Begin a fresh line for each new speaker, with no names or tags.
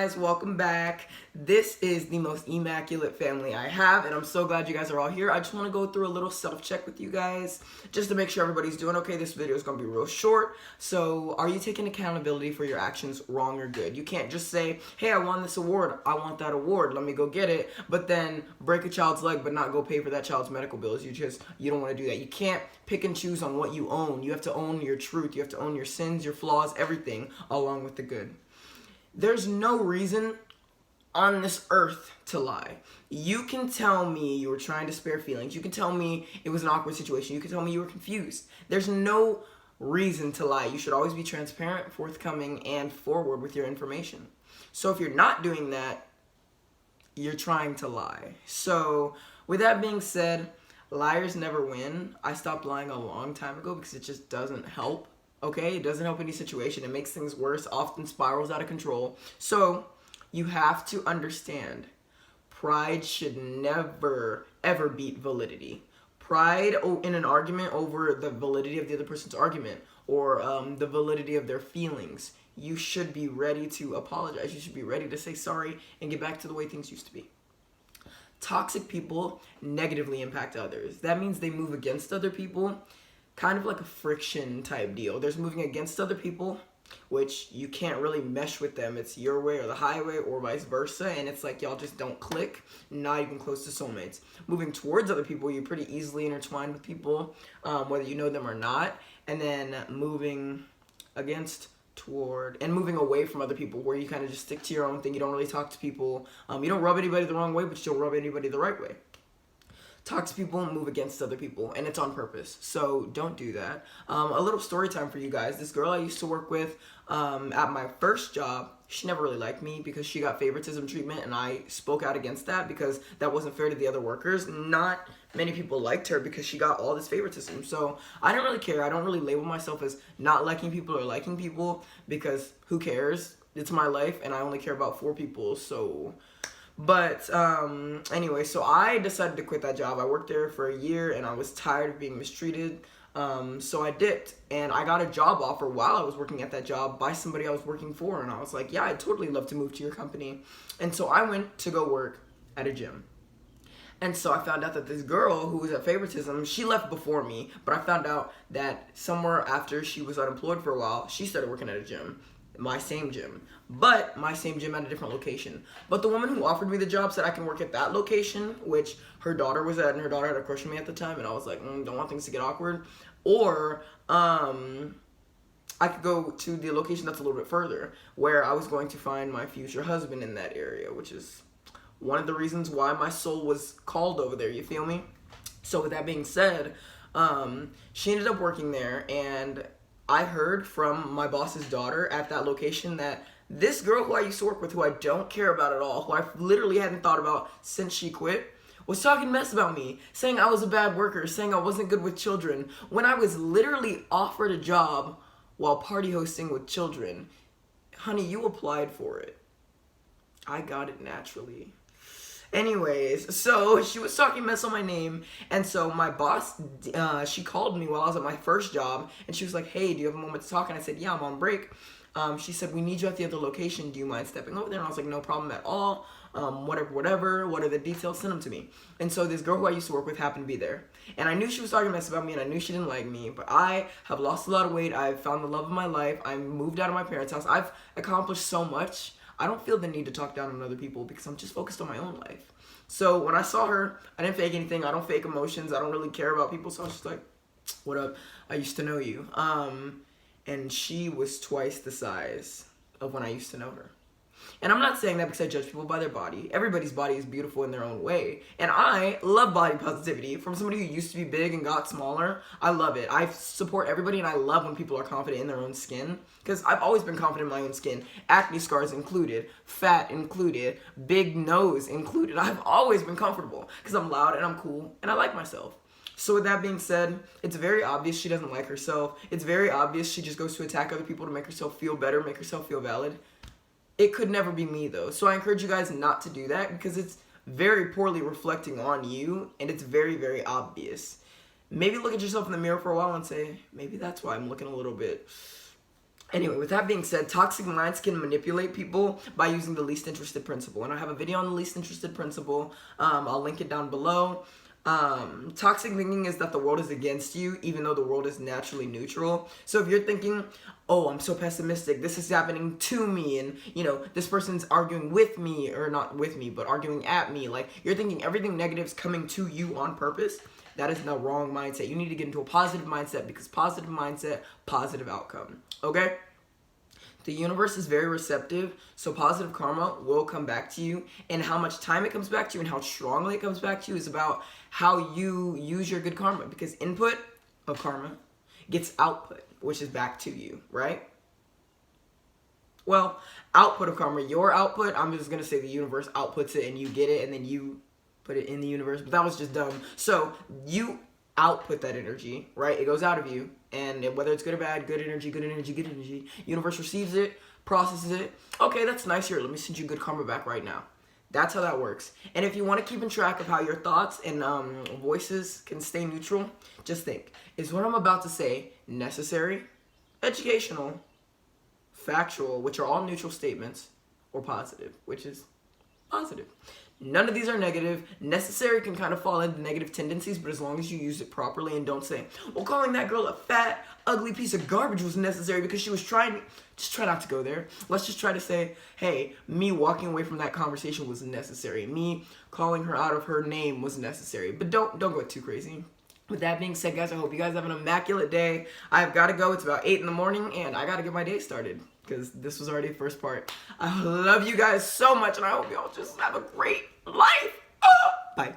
Guys, welcome back. This is the most immaculate family I have, and I'm so glad you guys are all here. I just want to go through a little self-check with you guys, just to make sure everybody's doing okay. This video is going to be real short, so are you taking accountability for your actions, wrong or good? You can't just say, hey, I won this award, I want that award, let me go get it, but then break a child's leg but not go pay for that child's medical bills. You don't want to do that. You can't pick and choose on what you own. You have to own your truth. You have to own your sins, your flaws, everything, along with the good. There's no reason on this earth to lie. You can tell me you were trying to spare feelings. You can tell me it was an awkward situation. You can tell me you were confused. There's no reason to lie. You should always be transparent, forthcoming, and forward with your information. So if you're not doing that, you're trying to lie. So with that being said, liars never win. I stopped lying a long time ago because it just doesn't help. Okay, it doesn't help any situation. It makes things worse, often spirals out of control. So you have to understand, pride should never, ever beat validity. Pride in an argument over the validity of the other person's argument or the validity of their feelings. You should be ready to apologize. You should be ready to say sorry and get back to the way things used to be. Toxic people negatively impact others. That means they move against other people, kind of like a friction type deal. There's moving against other people, which you can't really mesh with them. It's your way or the highway or vice versa, and it's like y'all just don't click, not even close to soulmates. Moving towards other people, you're pretty easily intertwined with people, whether you know them or not, and then moving against, toward, and moving away from other people where you kind of just stick to your own thing. You don't really talk to people. You don't rub anybody the wrong way, but you don't rub anybody the right way. Toxic people move against other people, and it's on purpose, so don't do that. A little story time for you guys. This girl I used to work with at my first job, she never really liked me because she got favoritism treatment, and I spoke out against that because that wasn't fair to the other workers. Not many people liked her because she got all this favoritism, so I didn't really care. I don't really label myself as not liking people or liking people because who cares? It's my life, and I only care about 4 people, so... But anyway, so I decided to quit that job. I worked there for a year, and I was tired of being mistreated, so I dipped. And I got a job offer while I was working at that job by somebody I was working for, and I was like, yeah, I'd totally love to move to your company. And so I went to go work at a gym. And so I found out that this girl who was at favoritism, she left before me, but I found out that somewhere after she was unemployed for a while, she started working at a gym. My same gym at a different location. But the woman who offered me the job said I can work at that location, which her daughter was at, and her daughter had a crush on me at the time, and I was like, don't want things to get awkward. Or I could go to the location that's a little bit further, where I was going to find my future husband in that area, which is one of the reasons why my soul was called over there, you feel me? So with that being said, she ended up working there, and I heard from my boss's daughter at that location that this girl who I used to work with, who I don't care about at all, who I literally hadn't thought about since she quit, was talking mess about me, saying I was a bad worker, saying I wasn't good with children, when I was literally offered a job while party hosting with children. Honey, you applied for it. I got it naturally. Anyways, so she was talking mess on my name, and so my boss, she called me while I was at my first job, and she was like, hey, do you have a moment to talk? And I said, yeah, I'm on break. She said, we need you at the other location. Do you mind stepping over there? And I was like, no problem at all. Whatever. What are the details? Send them to me. And so this girl who I used to work with happened to be there. And I knew she was talking mess about me, and I knew she didn't like me, but I have lost a lot of weight. I've found the love of my life. I moved out of my parents' house. I've accomplished so much. I don't feel the need to talk down on other people because I'm just focused on my own life. So when I saw her, I didn't fake anything. I don't fake emotions. I don't really care about people. So I was just like, what up? I used to know you. And she was twice the size of when I used to know her. And I'm not saying that because I judge people by their body. Everybody's body is beautiful in their own way. And I love body positivity. From somebody who used to be big and got smaller, I love it. I support everybody, and I love when people are confident in their own skin. Because I've always been confident in my own skin. Acne scars included. Fat included. Big nose included. I've always been comfortable. Because I'm loud and I'm cool and I like myself. So with that being said, it's very obvious she doesn't like herself. It's very obvious she just goes to attack other people to make herself feel better, make herself feel valid. It could never be me, though. So I encourage you guys not to do that because it's very poorly reflecting on you, and it's very, very obvious. Maybe look at yourself in the mirror for a while and say, maybe that's why I'm looking a little bit Anyway, with that being said, toxic minds can manipulate people by using the least interested principle. And I have a video on the least interested principle. I'll link it down below. Toxic thinking is that the world is against you, even though the world is naturally neutral. So if you're thinking, oh, I'm so pessimistic, this is happening to me, and, you know, this person's arguing with me, or not with me, but arguing at me, like, you're thinking everything negative is coming to you on purpose, that is the wrong mindset. You need to get into a positive mindset, because positive mindset, positive outcome, okay? The universe is very receptive, so positive karma will come back to you, and how much time it comes back to you and how strongly it comes back to you is about how you use your good karma, because input of karma gets output, which is back to you, right? Well, output of karma, your output, I'm just going to say the universe outputs it and you get it and then you put it in the universe, but that was just dumb. So you output that energy, right? It goes out of you, and whether it's good or bad, good energy, good energy, good energy, universe receives it, processes it. Okay, that's nice. Here, let me send you good karma back right now. That's how that works. And if you want to keep in track of how your thoughts and voices can stay neutral, just think, is what I'm about to say necessary, educational, factual, which are all neutral statements, or positive, which is positive? None of these are negative. Necessary can kind of fall into negative tendencies, but as long as you use it properly and don't say, well, calling that girl a fat, ugly piece of garbage was necessary because she was trying, just try not to go there. Let's just try to say, hey, me walking away from that conversation was necessary. Me calling her out of her name was necessary. But don't go too crazy. With that being said, guys, I hope you guys have an immaculate day. I've got to go. It's about 8 in the morning, and I got to get my day started, because this was already the first part. I love you guys so much, and I hope y'all just have a great life. Bye.